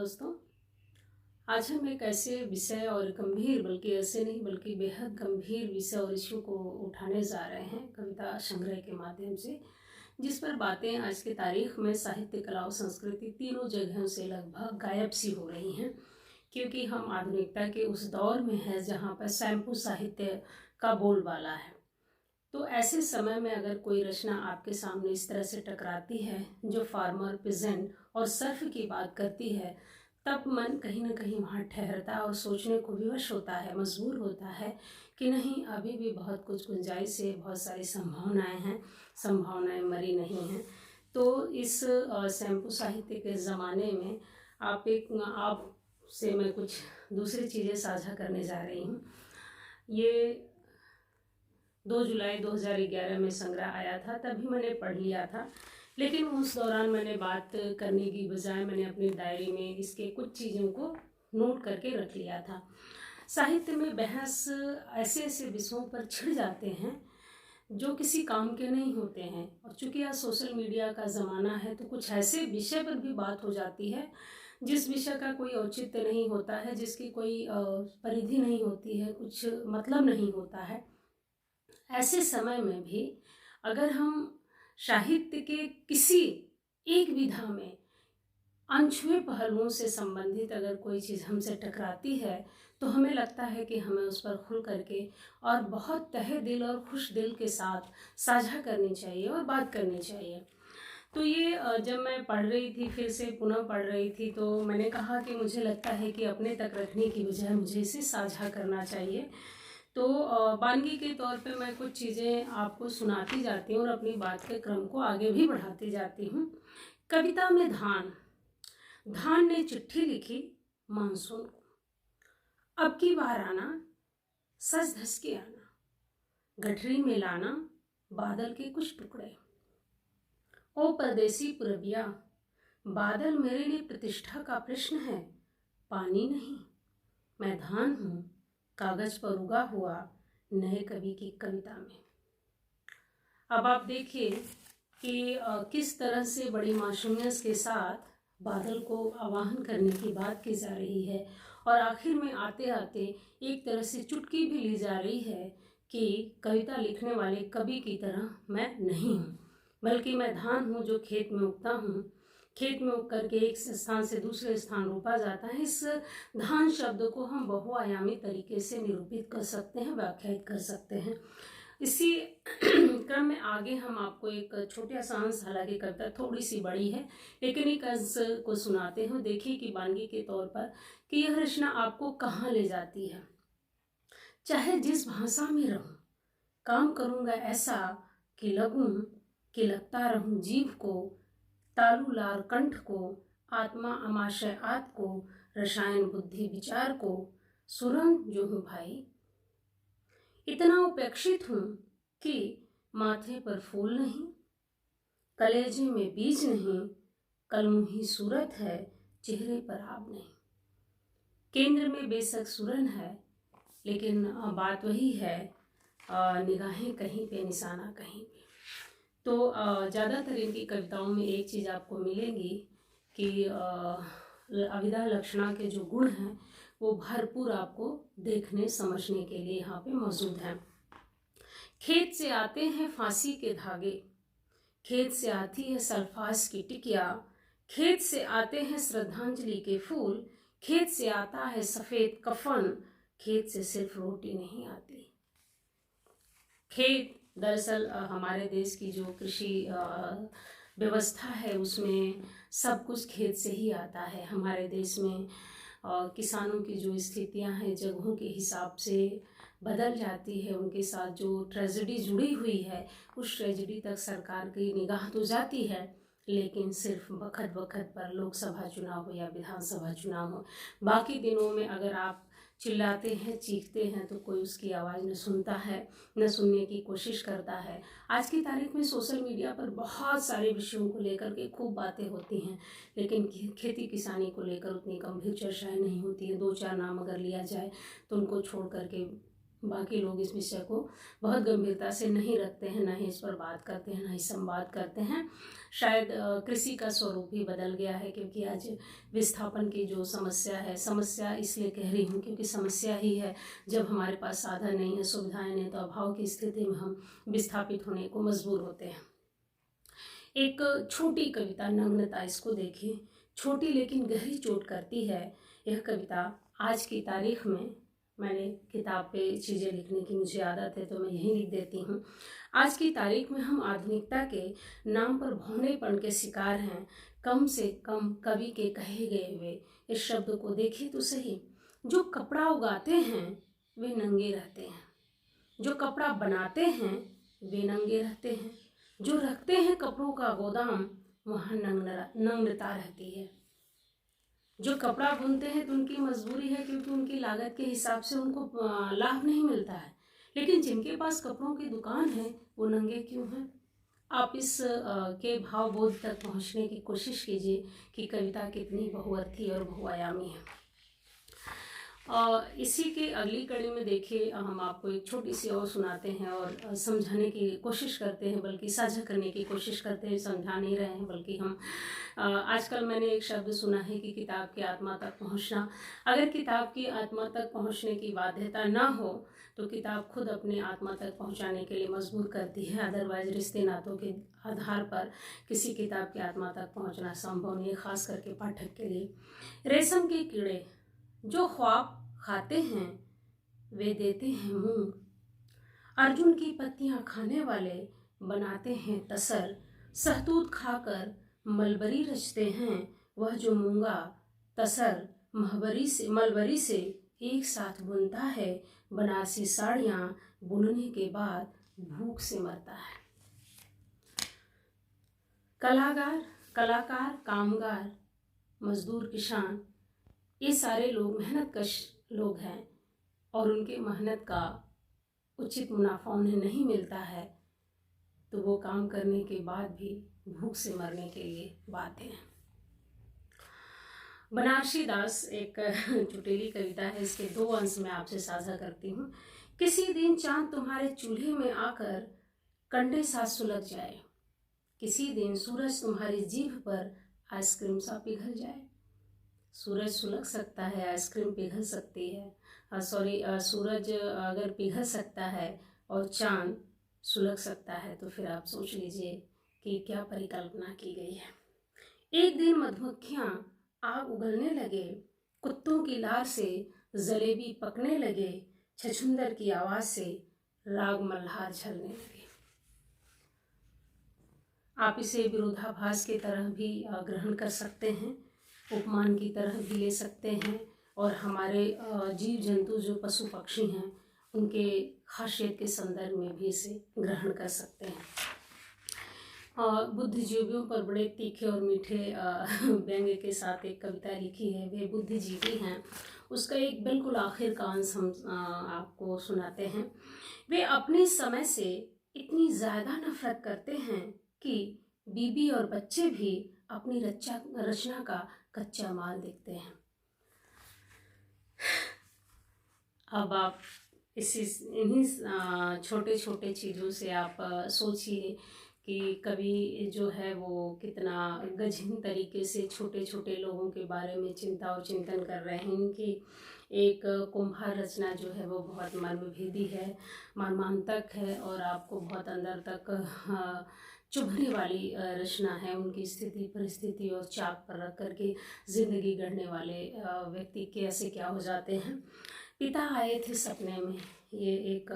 दोस्तों, आज हम एक ऐसे विषय और गंभीर बल्कि ऐसे नहीं बल्कि बेहद गंभीर विषय और इशू को उठाने जा रहे हैं कविता संग्रह के माध्यम से, जिस पर बातें आज की तारीख में साहित्य, कला और संस्कृति तीनों जगहों से लगभग गायब सी हो रही हैं, क्योंकि हम आधुनिकता के उस दौर में हैं जहाँ पर शैम्पू साहित्य का बोलबाला है। तो ऐसे समय में अगर कोई रचना आपके सामने इस तरह से टकराती है जो फार्मर, पिजेंट और सर्फ की बात करती है, तब मन कहीं ना कहीं वहाँ ठहरता है और सोचने को विवश होता है, मजबूर होता है कि नहीं, अभी भी बहुत कुछ गुंजाइश है, बहुत सारी संभावनाएं हैं, संभावनाएं मरी नहीं हैं। तो इस शैम्पू साहित्य के ज़माने में आपसे मैं कुछ दूसरी चीज़ें साझा करने जा रही हूँ। ये 2 जुलाई 2011 में संग्रह आया था, तभी मैंने पढ़ लिया था, लेकिन उस दौरान मैंने बात करने की बजाय मैंने अपनी डायरी में इसके कुछ चीज़ों को नोट करके रख लिया था। साहित्य में बहस ऐसे ऐसे विषयों पर छिड़ जाते हैं जो किसी काम के नहीं होते हैं, और चूंकि आज सोशल मीडिया का ज़माना है तो कुछ ऐसे विषय पर भी बात हो जाती है जिस विषय का कोई औचित्य नहीं होता है, जिसकी कोई परिधि नहीं होती है, कुछ मतलब नहीं होता है। ऐसे समय में भी अगर हम साहित्य के किसी एक विधा में अनछुए पहलुओं से संबंधित अगर कोई चीज़ हमसे टकराती है तो हमें लगता है कि हमें उस पर खुल करके और बहुत तहे दिल और खुश दिल के साथ साझा करनी चाहिए और बात करनी चाहिए। तो ये जब मैं पढ़ रही थी, फिर से पुनः पढ़ रही थी, तो मैंने कहा कि मुझे लगता है कि अपने तक रखने की बजाय मुझे इसे साझा करना चाहिए। तो वानगी के तौर पे मैं कुछ चीज़ें आपको सुनाती जाती हूँ और अपनी बात के क्रम को आगे भी बढ़ाती जाती हूँ। कविता में धान ने चिट्ठी लिखी मानसून को, अब की बार आना, सज धस के आना, गठरी में लाना बादल के कुछ टुकड़े। ओ परदेसी पुरबिया, बादल मेरे लिए प्रतिष्ठा का प्रश्न है, पानी नहीं। मैं धान हूँ, कागज पर उगा हुआ नए कवि की कविता में। अब आप देखिए कि किस तरह से बड़ी मासूमियत के साथ बादल को आवाहन करने की बात की जा रही है, और आखिर में आते आते एक तरह से चुटकी भी ली जा रही है कि कविता लिखने वाले कवि की तरह मैं नहीं हूँ, बल्कि मैं धान हूँ जो खेत में उगता हूँ। खेत में उग करके एक स्थान से दूसरे स्थान रोपा जाता है। इस धान शब्द को हम बहुआयामी तरीके से निरूपित कर सकते हैं, व्याख्यायित कर सकते हैं। इसी क्रम में आगे हम आपको एक छोटा सा अंश, हालांकि कविता थोड़ी सी बड़ी है लेकिन एक अंश को सुनाते हैं। देखिए कि वानगी के तौर पर कि यह रचना आपको कहाँ ले जाती है। चाहे जिस भाषा में रहूं, काम करूंगा ऐसा कि लगता रहूं जीव को, तालु लार कंठ को, आत्मा अमाशय आत को, रसायन बुद्धि विचार को, सुरंग जो हूं भाई। इतना उपेक्षित हूं कि माथे पर फूल नहीं, कलेजे में बीज नहीं, कलमुही सूरत है, चेहरे पर आब नहीं। केंद्र में बेशक सुरन है, लेकिन बात वही है, निगाहें कहीं पे, निशाना कहीं पे। तो ज़्यादातर इनकी कविताओं में एक चीज़ आपको मिलेगी कि अविदा लक्षणा के जो गुण हैं वो भरपूर आपको देखने समझने के लिए यहाँ पे मौजूद हैं। खेत से आते हैं फांसी के धागे, खेत से आती है सल्फास की टिकिया, खेत से आते हैं श्रद्धांजलि के फूल, खेत से आता है सफ़ेद कफन, खेत से सिर्फ रोटी नहीं आती। खेत दरअसल हमारे देश की जो कृषि व्यवस्था है उसमें सब कुछ खेत से ही आता है। हमारे देश में किसानों की जो स्थितियां हैं जगहों के हिसाब से बदल जाती है, उनके साथ जो ट्रेजेडी जुड़ी हुई है उस ट्रेजेडी तक सरकार की निगाह तो जाती है, लेकिन सिर्फ वक्त वक्त पर लोकसभा चुनाव हो या विधानसभा चुनाव हो। बाकी दिनों में अगर आप चिल्लाते हैं, चीखते हैं तो कोई उसकी आवाज़ न सुनता है, न सुनने की कोशिश करता है। आज की तारीख में सोशल मीडिया पर बहुत सारे विषयों को लेकर के खूब बातें होती हैं, लेकिन खेती किसानी को लेकर उतनी गंभीर चर्चाएं नहीं होती हैं। 2-4 नाम अगर लिया जाए तो उनको छोड़ करके बाकी लोग इस विषय को बहुत गंभीरता से नहीं रखते हैं, ना ही इस पर बात करते हैं, ना ही संवाद करते हैं। शायद कृषि का स्वरूप ही बदल गया है, क्योंकि आज विस्थापन की जो समस्या है, समस्या इसलिए कह रही हूँ क्योंकि समस्या ही है। जब हमारे पास साधन नहीं है, सुविधाएं नहीं, तो अभाव की स्थिति में हम विस्थापित होने को मजबूर होते हैं। एक छोटी कविता नग्नता, इसको देखिए, छोटी लेकिन गहरी चोट करती है। यह कविता आज की तारीख में, मैंने किताब पे चीज़ें लिखने की मुझे आदत है तो मैं यहीं लिख देती हूँ। आज की तारीख में हम आधुनिकता के नाम पर भौनेपन के शिकार हैं। कम से कम कवि के कहे गए हुए इस शब्द को देखिए तो सही। जो कपड़ा उगाते हैं वे नंगे रहते हैं, जो कपड़ा बनाते हैं वे नंगे रहते हैं, जो रखते हैं कपड़ों का गोदाम वहाँ नग्नता रहती है। जो कपड़ा बुनते हैं तो उनकी मजबूरी है, क्योंकि उनकी लागत के हिसाब से उनको लाभ नहीं मिलता है। लेकिन जिनके पास कपड़ों की दुकान है वो नंगे क्यों हैं? आप इस के भावबोध तक पहुंचने की कोशिश कीजिए कि कविता कितनी बहुअर्थी और बहुआयामी है। इसी के अगली कड़ी में देखिए, हम आपको एक छोटी सी और सुनाते हैं और समझाने की कोशिश करते हैं, बल्कि साझा करने की कोशिश करते हैं। समझा नहीं रहे हैं, बल्कि हम आजकल मैंने एक शब्द सुना है कि किताब की आत्मा तक पहुंचना। अगर किताब की आत्मा तक पहुंचने की बाध्यता ना हो तो किताब खुद अपने आत्मा तक पहुंचाने के लिए मजबूर करती है। अदरवाइज रिश्ते नातों के आधार पर किसी किताब की आत्मा तक पहुंचना संभव नहीं है, खास करके पाठक के लिए। रेशम के कीड़े जो ख्वाब खाते हैं वे देते हैं मूंग, अर्जुन की पत्तियां खाने वाले बनाते हैं तसर, सहतूत खाकर मलबरी रचते हैं वह जो मूंगा तसर मलबरी से एक साथ बुनता है, बनारसी साड़ियां बुनने के बाद भूख से मरता है। कलाकार, कामगार, मजदूर, किसान, ये सारे लोग मेहनत कश लोग हैं और उनके मेहनत का उचित मुनाफा उन्हें नहीं मिलता है, तो वो काम करने के बाद भी भूख से मरने के लिए बाध्य हैं। बनारसी दास एक चुटेली कविता है, इसके 2 अंश में आपसे साझा करती हूँ। किसी दिन चांद तुम्हारे चूल्हे में आकर कंडे सा सुलग जाए, किसी दिन सूरज तुम्हारी जीभ पर आइसक्रीम सा पिघल जाए। सूरज सुलग सकता है, आइसक्रीम पिघल सकती है। सूरज अगर पिघल सकता है और चांद सुलग सकता है, तो फिर आप सोच लीजिए कि क्या परिकल्पना की गई है। एक दिन मधुमक्खियाँ आग उगलने लगे, कुत्तों की लार से जलेबी पकने लगे, छछूंदर की आवाज़ से राग मल्हार झलने लगे। आप इसे विरोधाभास की तरह भी ग्रहण कर सकते हैं, उपमान की तरह भी ले सकते हैं, और हमारे जीव जंतु जो पशु पक्षी हैं उनके खासियत के संदर्भ में भी इसे ग्रहण कर सकते हैं। बुद्धिजीवियों पर बड़े तीखे और मीठे व्यंग्य के साथ एक कविता लिखी है, वे बुद्धिजीवी हैं। उसका एक बिल्कुल आखिर का अंश हम आपको सुनाते हैं। वे अपने समय से इतनी ज़्यादा नफरत करते हैं कि बीबी और बच्चे भी अपनी रचना का कच्चा माल देखते हैं। अब आप इन्हीं छोटे छोटे चीज़ों से आप सोचिए कि कवि जो है वो कितना गहन तरीके से छोटे छोटे लोगों के बारे में चिंता और चिंतन कर रहे हैं। कि एक कुम्हार रचना जो है वो बहुत मर्मभेदी है, मर्मांतक है, और आपको बहुत अंदर तक चुभने वाली रचना है। उनकी स्थिति परिस्थिति और चाक पर रख करके जिंदगी गढ़ने वाले व्यक्ति कैसे क्या हो जाते हैं। पिता आए थे सपने में, ये एक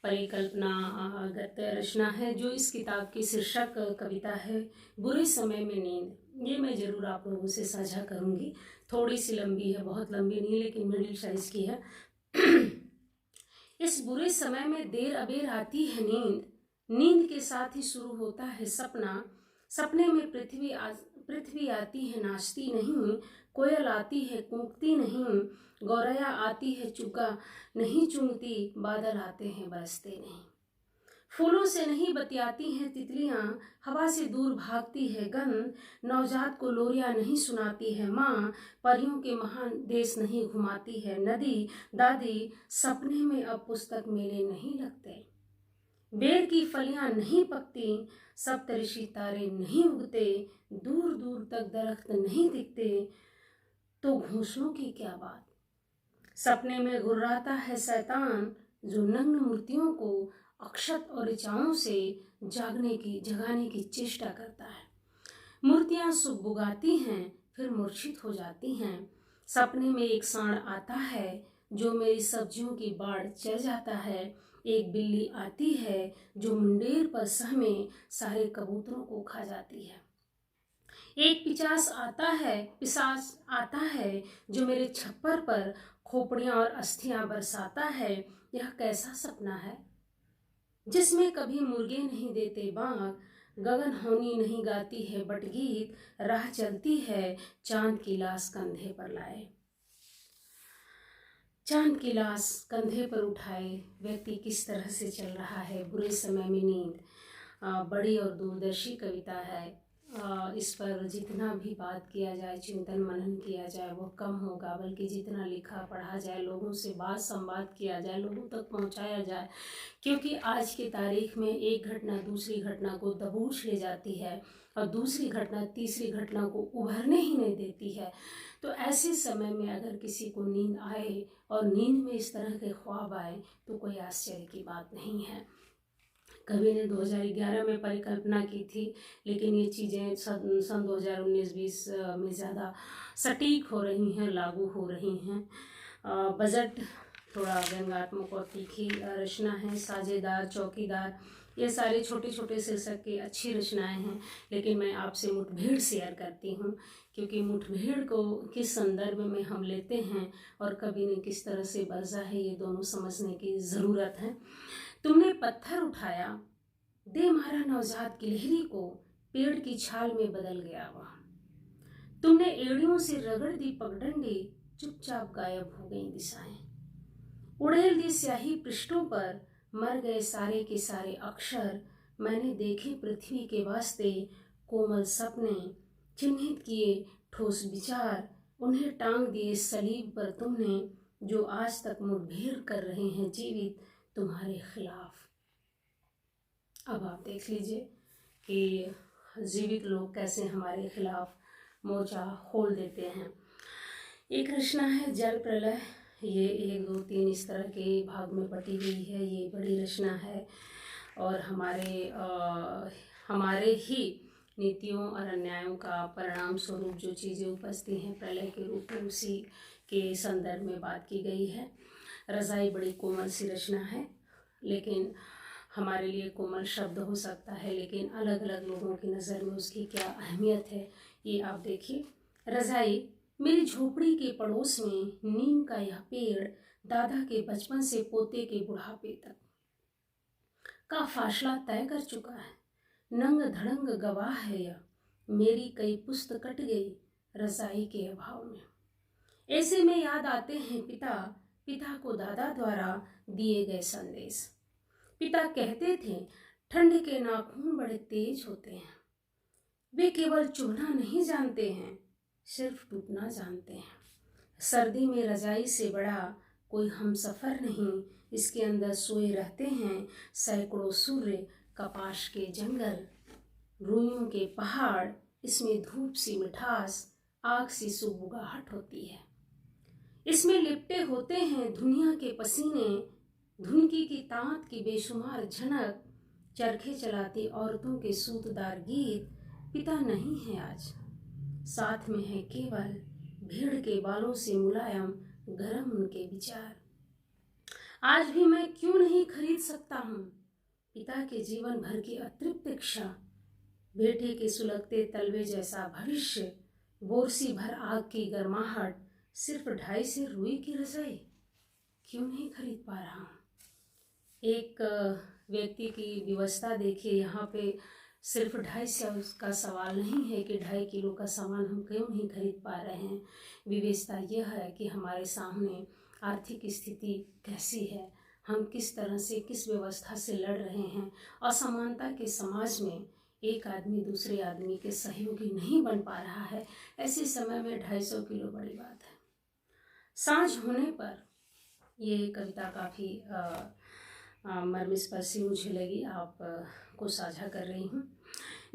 परिकल्पनागत रचना है जो इस किताब की शीर्षक कविता है बुरे समय में नींद। ये मैं ज़रूर आप लोगों से साझा करूँगी। थोड़ी सी लंबी है, बहुत लंबी नहीं, लेकिन मिडिल साइज की है। इस बुरे समय में देर अबेर आती है नींद, नींद के साथ ही शुरू होता है सपना। सपने में पृथ्वी आती है नाचती नहीं, कोयल आती है कूकती नहीं, गौरैया आती है चुका नहीं चुंगती, बादल आते हैं बरसते नहीं। फूलों से नहीं बतियाती हैं तितलियां, हवा से दूर भागती है गंध, नवजात को लोरियां नहीं सुनाती है माँ, परियों के महान देश नहीं घुमाती है नदी, दादी सपने में अब पुस्तक मेले नहीं लगते, बेर की फलियां नहीं पकती, सप्तऋषि तारे नहीं उगते, दूर दूर तक दरख्त नहीं दिखते, तो घोंसलों की क्या बात। सपने में घुर्राता है शैतान, जो नग्न मूर्तियों को अक्षत और ऋचाओं से जगाने की चेष्टा करता है। मूर्तियां सुबुगाती हैं, फिर मूर्छित हो जाती हैं। सपने में एक सांड आता है, जो मेरी सब्जियों की बाड़ चढ़ जाता है। एक बिल्ली आती है, जो मुंडेर पर सहमे सारे कबूतरों को खा जाती है। एक पिशाच आता है, जो मेरे छप्पर पर खोपड़ियां और अस्थियां बरसाता है। यह कैसा सपना है, जिसमें कभी मुर्गे नहीं देते बाग, गगन होनी नहीं गाती है बटगीत, राह चलती है चांद की लाश कंधे पर लाए। चांद की लाश कंधे पर उठाए व्यक्ति किस तरह से चल रहा है बुरे समय में नींद। बड़ी और दूरदर्शी कविता है। इस पर जितना भी बात किया जाए, चिंतन मनन किया जाए, वो कम होगा, बल्कि जितना लिखा पढ़ा जाए, लोगों से बात संवाद किया जाए, लोगों तक पहुंचाया जाए, क्योंकि आज की तारीख में एक घटना दूसरी घटना को दबोच ले जाती है और दूसरी घटना तीसरी घटना को उभरने ही नहीं देती है। तो ऐसे समय में अगर किसी को नींद आए और नींद में इस तरह के ख्वाब आए तो कोई आश्चर्य की बात नहीं है। कवि ने 2011 में परिकल्पना की थी, लेकिन ये चीज़ें सन 2019-20 में ज़्यादा सटीक हो रही हैं, लागू हो रही हैं। बजट थोड़ा व्यंग्यात्मक और तीखी रचना है। साझेदार, चौकीदार, ये सारे छोटे छोटे शीर्षक की अच्छी रचनाएं हैं, लेकिन मैं आपसे मुठभेड़ शेयर करती हूँ, क्योंकि मुठभेड़ को किस संदर्भ में हम लेते हैं और कवि ने किस तरह से बरसा है, ये दोनों समझने की ज़रूरत है। तुमने पत्थर उठाया, दे मारा नवजात गिलहरी को, पेड़ की छाल में बदल गया वह। तुमने एड़ियों से रगड़ दी पगडंडी, चुपचाप गायब हो गई दिशाएं। उड़ेल दी स्याही पृष्ठों पर, मर गए सारे के सारे अक्षर। मैंने देखे पृथ्वी के वास्ते कोमल सपने, चिन्हित किए ठोस विचार, उन्हें टांग दिए सलीब पर तुमने, जो आज तक मुठभेड़ कर रहे हैं जीवित तुम्हारे खिलाफ। अब आप देख लीजिए कि जीवित लोग कैसे हमारे खिलाफ मोर्चा खोल देते हैं। एक रचना है जल प्रलय, ये 1, 2, 3 इस तरह के भाग में बटी हुई है। ये बड़ी रचना है और हमारे ही नीतियों और अन्यायों का परिणाम स्वरूप जो चीज़ें उपजती हैं प्रलय के रूप में, उसी के संदर्भ में बात की गई है। रज़ाई बड़ी कोमल सी रचना है, लेकिन हमारे लिए कोमल शब्द हो सकता है, लेकिन अलग अलग लोगों की नज़र में उसकी क्या अहमियत है ये आप देखिए। रज़ाई, मेरी झोपड़ी के पड़ोस में नीम का यह पेड़ दादा के बचपन से पोते के बुढ़ापे तक का फासला तय कर चुका है। नंग धड़ंग गवाह है यह, मेरी कई पुस्त कट गई रज़ाई के अभाव में। ऐसे में याद आते हैं पिता को दादा द्वारा दिए गए संदेश। पिता कहते थे, ठंड के नाखून बड़े तेज होते हैं, वे केवल चुभना नहीं जानते हैं, सिर्फ टूटना जानते हैं। सर्दी में रजाई से बड़ा कोई हमसफर नहीं, इसके अंदर सोए रहते हैं सैकड़ों सूर्य, कपास के जंगल, रूइयों के पहाड़, इसमें धूप सी मिठास, आग सी सुबुगाहट होती है। इसमें लिपटे होते हैं दुनिया के पसीने, धुनकी की तांत की बेशुमार झनक, चरखे चलाती औरतों के सूतदार गीत। पिता नहीं है आज, साथ में है केवल भेड़ के बालों से मुलायम गरम उनके विचार। आज भी मैं क्यों नहीं खरीद सकता हूँ पिता के जीवन भर की अतृप्त इच्छा, बेटे के सुलगते तलवे जैसा भविष्य, बोरसी भर आग की गर्माहट, सिर्फ 2.5 से रुई की रजाई क्यों नहीं खरीद पा रहा हूँ। एक व्यक्ति की व्यवस्था देखिए, यहाँ पे सिर्फ 2.5 का सवाल नहीं है कि 2.5 किलो का सामान हम क्यों नहीं खरीद पा रहे हैं। विवेचता यह है कि हमारे सामने आर्थिक स्थिति कैसी है, हम किस तरह से, किस व्यवस्था से लड़ रहे हैं। असमानता के समाज में एक आदमी दूसरे आदमी के सहयोगी नहीं बन पा रहा है। ऐसे समय में 250 किलो बड़ी बात है। सांझ होने पर ये कविता काफ़ी मर्मस्पर्शी मुझे लगी, आप को साझा कर रही हूँ।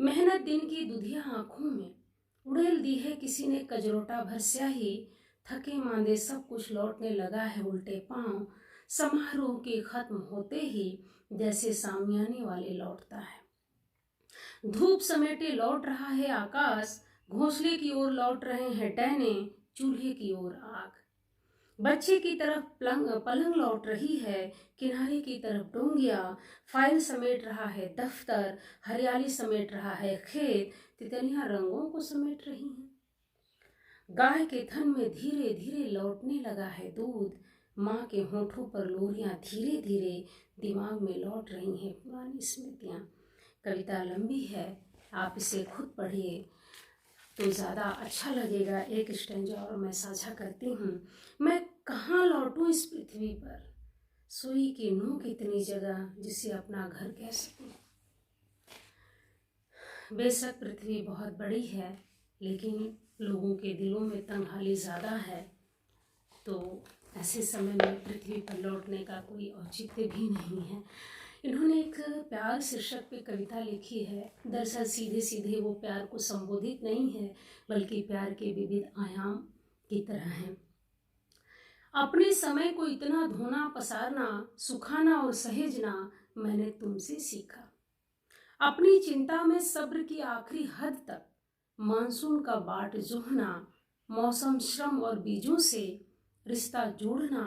मेहनत दिन की दुधिया आँखों में उड़ेल दी है किसी ने कजरोटा भर स्याही, थके मांदे सब कुछ लौटने लगा है उल्टे पांव, समारोह के खत्म होते ही जैसे सामियाने वाले लौटता है। धूप समेटे लौट रहा है आकाश, घोंसले की ओर लौट रहे हैं टहने, चूल्हे की ओर आग। बच्चे की तरफ पलंग लौट रही है, किनारे की तरफ डोंगिया, फाइल समेट रहा है दफ्तर, हरियाली समेट रहा है खेत, तितलियां रंगों को समेट रही हैं। गाय के थन में धीरे धीरे लौटने लगा है दूध, माँ के होठों पर लोरियां धीरे धीरे दिमाग में लौट रही हैं पुरानी स्मृतियाँ। कविता लंबी है, आप इसे खुद पढ़िए तो ज़्यादा अच्छा लगेगा। एक स्टेंजा और मैं साझा करती हूँ। मैं कहाँ लौटूं इस पृथ्वी पर, सुई की नोक इतनी जगह जिसे अपना घर कह सकूं। बेशक पृथ्वी बहुत बड़ी है, लेकिन लोगों के दिलों में तन्हाई ज़्यादा है, तो ऐसे समय में पृथ्वी पर लौटने का कोई औचित्य भी नहीं है। इन्होंने एक प्यार शीर्षक पे कविता लिखी है। दरअसल सीधे सीधे वो प्यार को संबोधित नहीं है, बल्कि प्यार के विविध आयाम की तरह है। अपने समय को इतना धोना पसारना, सुखाना और सहेजना मैंने तुमसे सीखा। अपनी चिंता में सब्र की आखिरी हद तक, मानसून का बाट जोहना, मौसम, श्रम और बीजों से रिश्ता जोड़ना,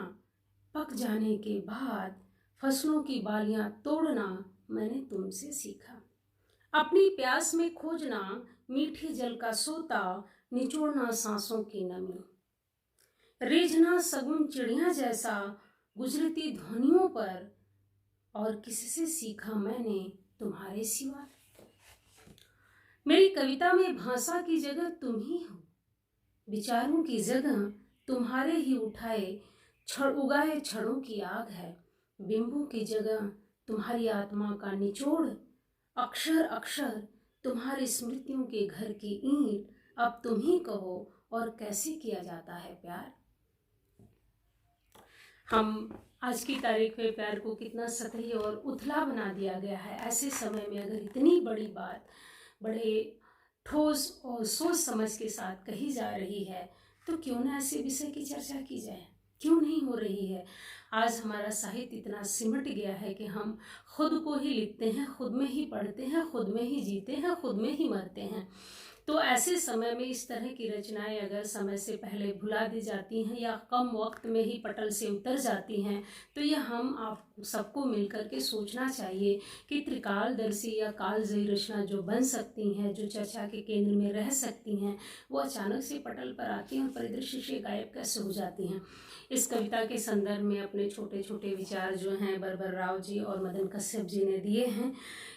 पक जाने के बाद फसलों की बालियां तोड़ना मैंने तुमसे सीखा। अपनी प्यास में खोजना मीठे जल का सोता, निचोड़ना सांसों की नमी, रेझना सगुन चिड़िया जैसा गुजरती ध्वनियों पर, और किससे सीखा मैंने तुम्हारे सिवा। मेरी कविता में भाषा की जगह तुम ही हो, विचारों की जगह तुम्हारे ही उगाए छड़ों की आग है, बिंबों की जगह तुम्हारी आत्मा का निचोड़, अक्षर अक्षर तुम्हारी स्मृतियों के घर की ईंट। अब तुम ही कहो और कैसे किया जाता है प्यार। हम आज की तारीख में प्यार को कितना सतही और उथला बना दिया गया है। ऐसे समय में अगर इतनी बड़ी बात बड़े ठोस और सोच समझ के साथ कही जा रही है, तो क्यों ना ऐसे विषय की चर्चा की जाए, क्यों नहीं हो रही है। आज हमारा साहित्य इतना सिमट गया है कि हम खुद को ही लिखते हैं, खुद में ही पढ़ते हैं, खुद में ही जीते हैं, खुद में ही मरते हैं। तो ऐसे समय में इस तरह की रचनाएं अगर समय से पहले भुला दी जाती हैं या कम वक्त में ही पटल से उतर जाती हैं, तो यह हम आप सबको मिलकर के सोचना चाहिए कि त्रिकालदर्शी या कालजयी रचना जो बन सकती हैं, जो चर्चा के केंद्र में रह सकती हैं, वो अचानक से पटल पर आती हैं और परिदृश्य से गायब कैसे हो जाती हैं। इस कविता के संदर्भ में अपने छोटे छोटे विचार जो हैं बरबर राव जी और मदन कश्यप जी ने दिए हैं।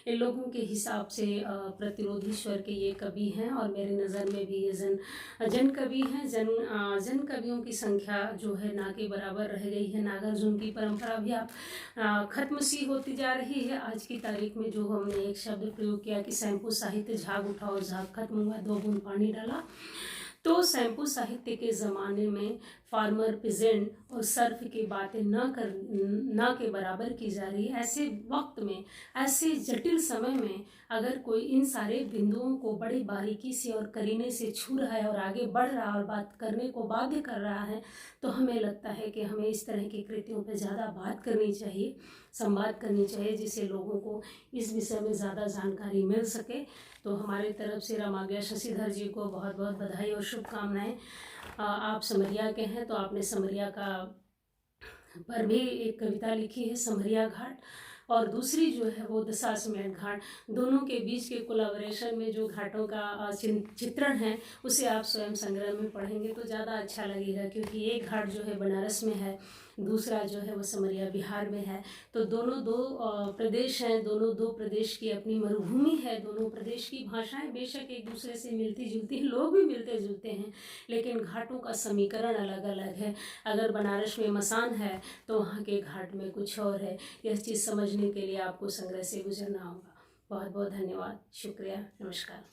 इन लोगों के हिसाब से प्रतिरोधी स्वर के ये कवि हैं और मेरी नज़र में भी ये जन कवि हैं। जन कवियों की संख्या जो है ना के बराबर रह गई है। नागार्जुन की परंपरा भी आप खत्म सी होती जा रही है। आज की तारीख में जो हमने एक शब्द प्रयोग किया कि शैम्पू साहित्य झाग उठा और झाग खत्म हुआ, 2 बूंद पानी डाला, तो शैम्पू साहित्य के ज़माने में फार्मर, पिजेंट और सर्फ की बातें न के बराबर की जा रही है। ऐसे वक्त में, ऐसे जटिल समय में अगर कोई इन सारे बिंदुओं को बड़ी बारीकी से और करीने से छू रहा है और आगे बढ़ रहा है और बात करने को बाध्य कर रहा है, तो हमें लगता है कि हमें इस तरह की कृतियों पर ज़्यादा बात करनी चाहिए, संवाद करनी चाहिए, जिससे लोगों को इस विषय में ज़्यादा जानकारी मिल सके। तो हमारी तरफ से रामाज्ञा शशिधर जी को बहुत बहुत बधाई और शुभकामनाएं। आप समरिया के हैं, तो आपने समरिया का पर भी एक कविता लिखी है, समरिया घाट, और दूसरी जो है वो दशाश्वमेध घाट। दोनों के बीच के कोलाबोरेशन में जो घाटों का चित्रण है, उसे आप स्वयं संग्रह में पढ़ेंगे तो ज़्यादा अच्छा लगेगा, क्योंकि एक घाट जो है बनारस में है दूसरा जो है वो समरिया बिहार में है। तो दोनों दो प्रदेश हैं, दोनों दो प्रदेश की अपनी मरुभूमि है, दोनों प्रदेश की भाषाएं बेशक एक दूसरे से मिलती जुलती हैं, लोग भी मिलते जुलते हैं, लेकिन घाटों का समीकरण अलग अलग है। अगर बनारस में मसान है तो वहाँ के घाट में कुछ और है। यह चीज़ समझने के लिए आपको संग्रह से गुजरना होगा। बहुत बहुत धन्यवाद, शुक्रिया, नमस्कार।